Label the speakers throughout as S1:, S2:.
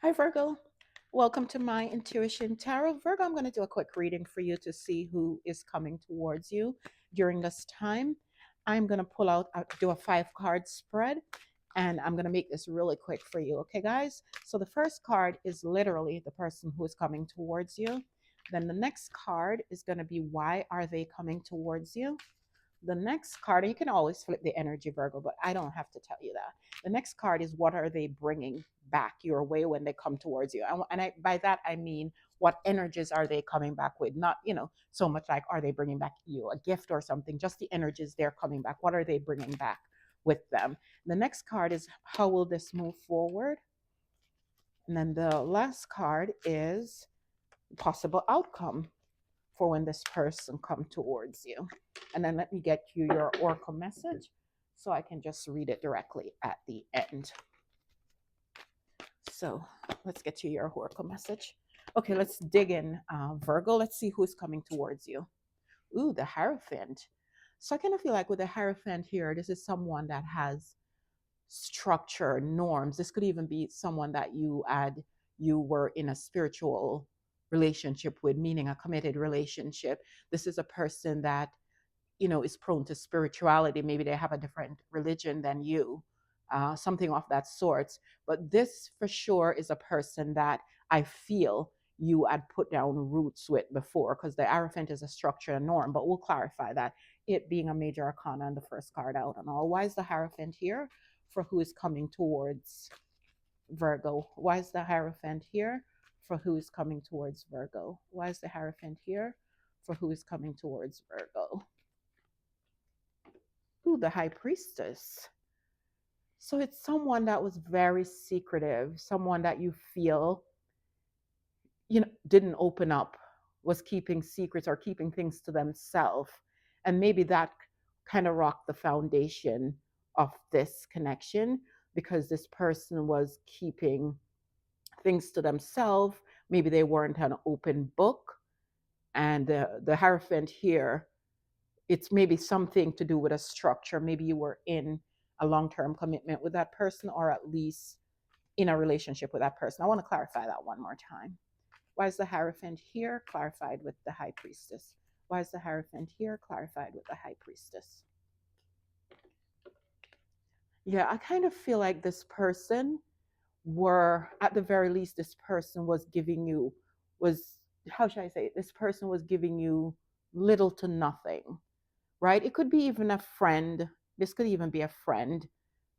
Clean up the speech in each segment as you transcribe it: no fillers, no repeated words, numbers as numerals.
S1: Hi, Virgo. Welcome to my Intuition Tarot. Virgo, I'm going to do a quick reading for you to see who is coming towards you during this time. I'm going to do a 5 card spread, and I'm going to make this really quick for you. Okay, guys? So the first card is literally the person who is coming towards you. Then the next card is going to be why are they coming towards you? The next card, and you can always flip the energy, Virgo, but I don't have to tell you that. The next card is what are they bringing back your way when they come towards you? By that, I mean, what energies are they coming back with? Not, so much like, are they bringing back you a gift or something? Just the energies they're coming back. What are they bringing back with them? The next card is how will this move forward? And then the last card is possible outcome for when this person come towards you. And then let me get you your oracle message so I can just read it directly at the end. So let's get you your oracle message. Okay, let's dig in, Virgo. Let's see who's coming towards you. Ooh, the Hierophant. So I kind of feel like with the Hierophant here, this is someone that has structure, norms. This could even be someone that you were in a spiritual relationship with, meaning a committed relationship. This is a person that is prone to spirituality. Maybe they have a different religion than you, something of that sort. But this for sure is a person that I feel you had put down roots with before, because the Hierophant is a structure and norm. But we'll clarify that, it being a major arcana and the first card out and all. Why is the Hierophant here for who is coming towards Virgo? Why is the Hierophant here for who is coming towards Virgo? Why is the Hierophant here for who is coming towards Virgo? Ooh, the High Priestess. So it's someone that was very secretive, someone that you feel, didn't open up, was keeping secrets or keeping things to themselves. And maybe that kind of rocked the foundation of this connection, because this person was keeping things to themselves. Maybe they weren't an open book. And the Hierophant here, it's maybe something to do with a structure. Maybe you were in a long-term commitment with that person, or at least in a relationship with that person. I want to clarify that one more time. Why is the Hierophant here? Clarified with the High Priestess. Why is the Hierophant here? Clarified with the High Priestess. Yeah, I kind of feel like this person at the very least, this person was giving you, was, how should I say it? This person was giving you little to nothing, right? It could be even a friend. This could even be a friend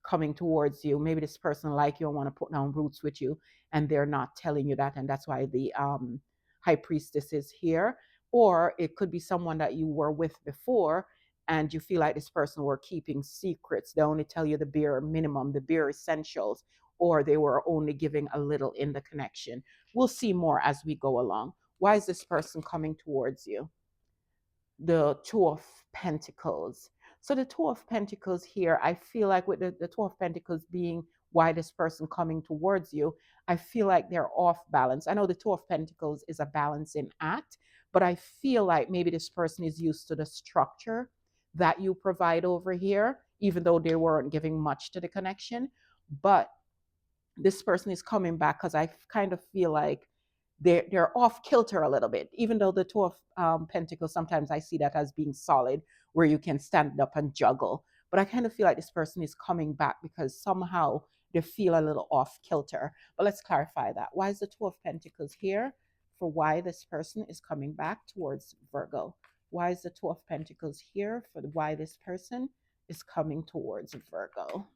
S1: coming towards you. Maybe this person like you and want to put down roots with you, and they're not telling you that, and that's why the High Priestess is here. Or it could be someone that you were with before, and you feel like this person were keeping secrets. They only tell you the bare minimum, the bare essentials, or they were only giving a little in the connection. We'll see more as we go along. Why is this person coming towards you? The Two of Pentacles. So the Two of Pentacles here, I feel like with the Two of Pentacles being why this person coming towards you, I feel like they're off balance. I know the Two of Pentacles is a balancing act, but I feel like maybe this person is used to the structure that you provide over here, even though they weren't giving much to the connection. But this person is coming back because I kind of feel like they're off kilter a little bit. Even though the Two of Pentacles, sometimes I see that as being solid, where you can stand up and juggle. But I kind of feel like this person is coming back because somehow they feel a little off kilter. But let's clarify that. Why is the Two of Pentacles here for why this person is coming back towards Virgo? Why is the Two of Pentacles here for why this person is coming towards Virgo?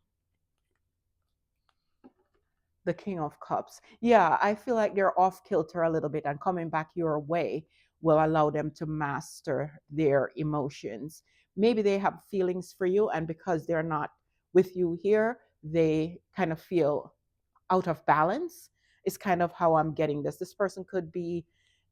S1: The King of Cups. Yeah, I feel like they're off kilter a little bit, and coming back your way will allow them to master their emotions. Maybe they have feelings for you, and because they're not with you here, they kind of feel out of balance, is kind of how I'm getting this. This person could be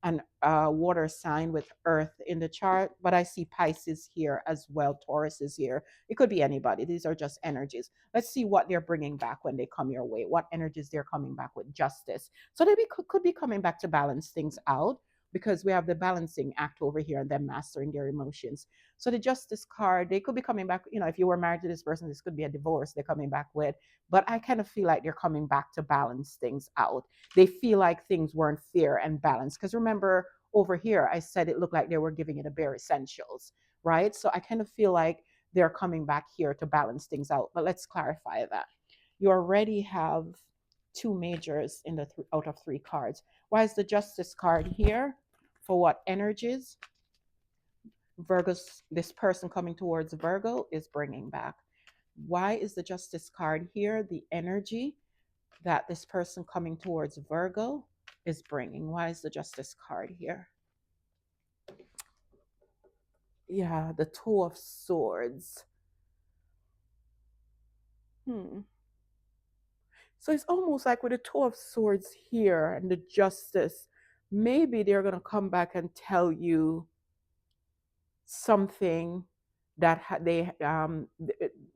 S1: an water sign with earth in the chart, but I see Pisces here as well. Taurus is here. It could be anybody. These are just energies. Let's see what they're bringing back when they come your way. What energies they're coming back with. Justice. So they could be coming back to balance things out. because we have the balancing act over here and them mastering their emotions. So the justice card, they could be coming back, if you were married to this person, this could be a divorce they're coming back with. But I kind of feel like they're coming back to balance things out. They feel like things weren't fair and balanced. Because remember, over here, I said it looked like they were giving it a bare essentials, right? So I kind of feel like they're coming back here to balance things out. But let's clarify that. You already have two majors in the out of three cards. Why is the justice card here? For what energies Virgo's, this person coming towards Virgo is bringing back? Why is the justice card here? The energy that this person coming towards Virgo is bringing. Why is the justice card here? Yeah, the two of swords. So it's almost like with the two of swords here and the justice, maybe they're going to come back and tell you something that they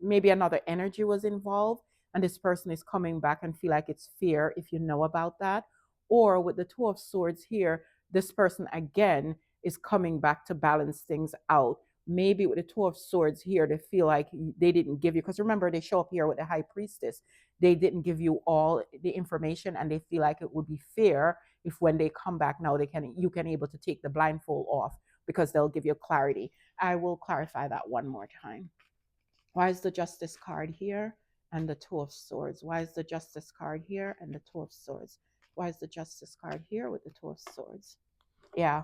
S1: maybe another energy was involved, and this person is coming back and feel like it's fear if you know about that. Or with the two of swords here, this person again is coming back to balance things out. Maybe with the two of swords here, they feel like they didn't give you, because remember, they show up here with the high priestess. They didn't give you all the information, and they feel like it would be fair if when they come back now, you can able to take the blindfold off, because they'll give you clarity. I will clarify that one more time. Why is the justice card here and the two of swords? Why is the justice card here and the two of swords? Why is the justice card here with the two of swords? Yeah,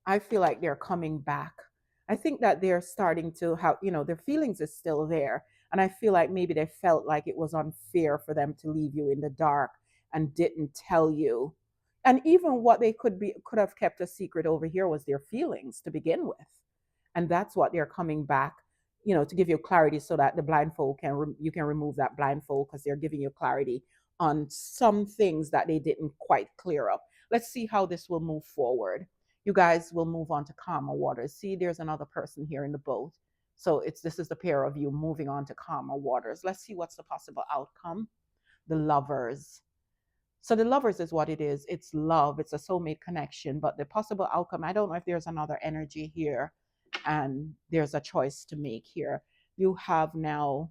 S1: I feel like they're coming back. I think that they're starting to have, their feelings is still there. And I feel like maybe they felt like it was unfair for them to leave you in the dark and didn't tell you. And even what they could have kept a secret over here was their feelings to begin with. And that's what they're coming back, to give you clarity, so that the blindfold you can remove that blindfold, because they're giving you clarity on some things that they didn't quite clear up. Let's see how this will move forward. You guys will move on to calmer waters. See, there's another person here in the boat. So this is the pair of you moving on to calmer waters. Let's see what's the possible outcome. The lovers. So the lovers is what it is. It's love. It's a soulmate connection. But the possible outcome, I don't know if there's another energy here and there's a choice to make here. You have now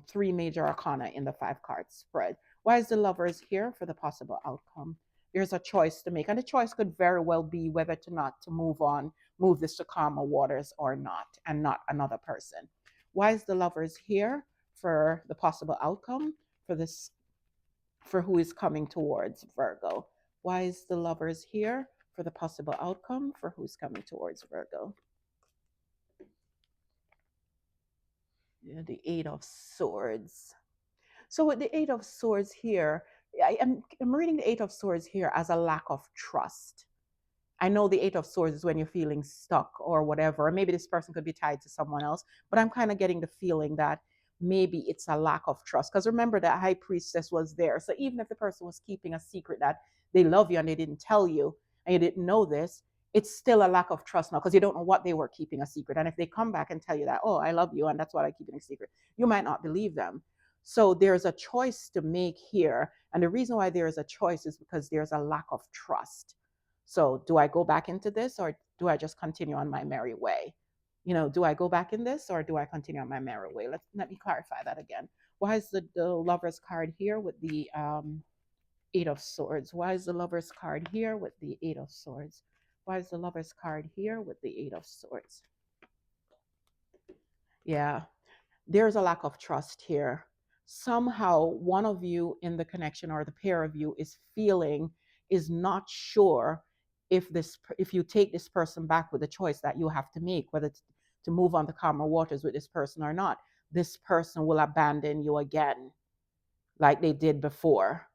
S1: three major arcana in the 5 card spread. Why is the lovers here? For the possible outcome. There's a choice to make, and the choice could very well be whether to not to move this to calmer waters or not, and not another person. Why is the lovers here? For the possible outcome, for who is coming towards Virgo. Why is the lovers here? For the possible outcome, for who's coming towards Virgo. Yeah, the 8 of Swords. So with the 8 of Swords here, I'm reading the 8 of Swords here as a lack of trust. I know the 8 of Swords is when you're feeling stuck or whatever. Or maybe this person could be tied to someone else, but I'm kind of getting the feeling that maybe it's a lack of trust. Because remember, that high priestess was there. So even if the person was keeping a secret that they love you and they didn't tell you and you didn't know this, it's still a lack of trust now, because you don't know what they were keeping a secret. And if they come back and tell you that, oh, I love you and that's why I keep it a secret, you might not believe them. So there's a choice to make here. And the reason why there is a choice is because there's a lack of trust. So do I go back into this, or do I just continue on my merry way? Do I go back in this, or do I continue on my merry way? Let me clarify that again. Why is the Lover's card here with the 8 of Swords? Why is the Lover's card here with the 8 of Swords? Why is the Lover's card here with the 8 of Swords? Yeah, there's a lack of trust here. Somehow one of you in the connection, or the pair of you, is not sure if you take this person back with a choice that you have to make, whether to move on to calmer waters with this person or not. This person will abandon you again, like they did before.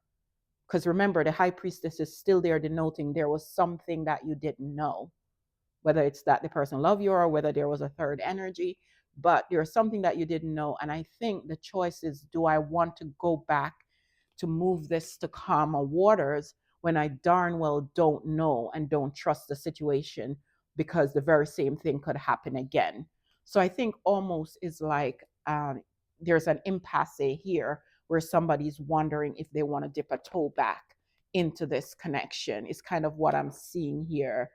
S1: Because remember, the high priestess is still there, denoting there was something that you didn't know, whether it's that the person loved you or whether there was a third energy. But there's something that you didn't know. And I think the choice is, do I want to go back to move this to calmer waters when I darn well don't know and don't trust the situation, because the very same thing could happen again. So I think almost is like there's an impasse here where somebody's wondering if they want to dip a toe back into this connection is kind of what I'm seeing here,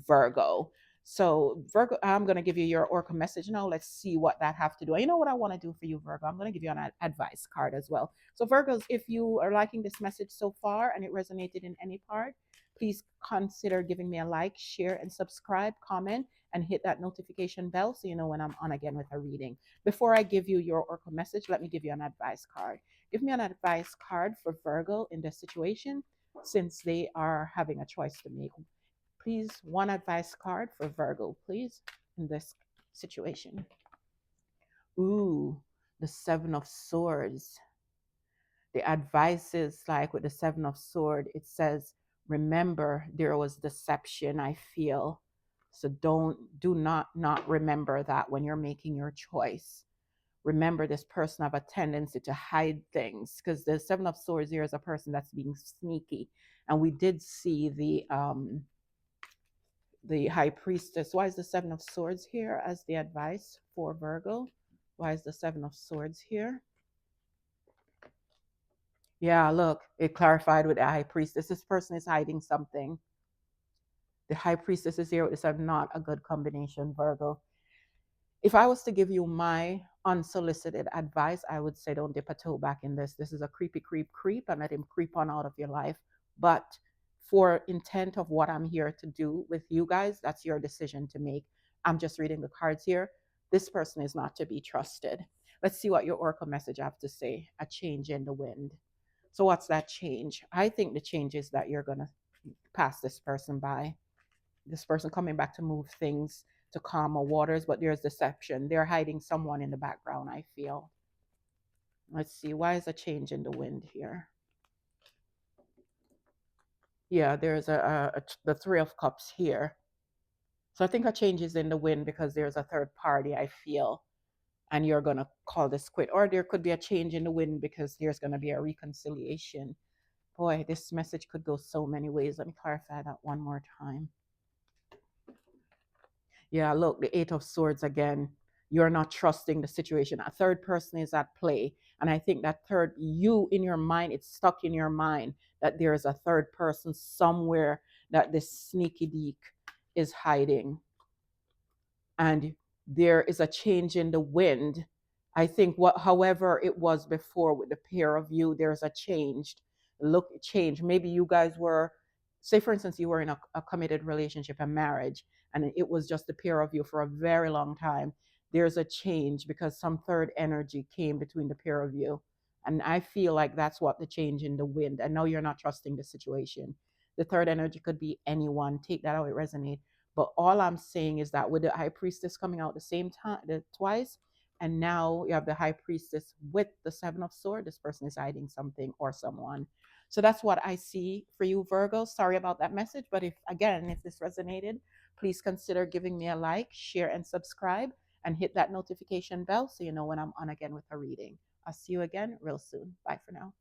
S1: Virgo. So Virgo, I'm going to give you your oracle message now. Let's see what that have to do. You know what I want to do for you, Virgo? I'm going to give you an advice card as well. So Virgos, if you are liking this message so far and it resonated in any part, please consider giving me a like, share, and subscribe, comment, and hit that notification bell so you know when I'm on again with a reading. Before I give you your oracle message, let me give you an advice card. Give me an advice card for Virgo in this situation, since they are having a choice to make. Please, one advice card for Virgo, please, in this situation. Ooh, the Seven of Swords. The advice is like with the Seven of Swords, it says, remember there was deception, I feel. So do not remember that when you're making your choice. Remember, this person have a tendency to hide things, because the Seven of Swords here is a person that's being sneaky. And we did see the High Priestess. Why is the Seven of Swords here as the advice for Virgo? Why is the Seven of Swords here? Yeah, look, it clarified with the High Priestess. This person is hiding something. The High Priestess is here. It's not a good combination, Virgo. If I was to give you my unsolicited advice, I would say don't dip a toe back in this. This is a creepy creep, and let him creep on out of your life. But for intent of what I'm here to do with you guys, that's your decision to make. I'm just reading the cards here. This person is not to be trusted. Let's see what your oracle message have to say. A change in the wind. So what's that change? I think the change is that you're going to pass this person by. This person coming back to move things to calmer waters, but there's deception. They're hiding someone in the background, I feel. Let's see. Why is a change in the wind here? Yeah, there's the Three of Cups here. So I think a change is in the wind because there's a third party, I feel, and you're going to call this quit. Or there could be a change in the wind because there's going to be a reconciliation. Boy, this message could go so many ways. Let me clarify that one more time. Yeah, look, the Eight of Swords again. You're not trusting the situation. A third person is at play. And I think that third, you in your mind, it's stuck in your mind that there is a third person somewhere that this sneaky deek is hiding. And there is a change in the wind. I think however it was before with the pair of you, there's a change. Maybe you guys were, say for instance, you were in a committed relationship, a marriage, and it was just the pair of you for a very long time. There's a change because some third energy came between the pair of you. And I feel like that's what the change in the wind. And now you're not trusting the situation. The third energy could be anyone. Take that how it resonates. But all I'm saying is that with the High Priestess coming out the same time, twice, and now you have the High Priestess with the Seven of Swords, this person is hiding something or someone. So that's what I see for you, Virgo. Sorry about that message, but if this resonated, please consider giving me a like, share, and subscribe, and hit that notification bell so you know when I'm on again with a reading. I'll see you again real soon. Bye for now.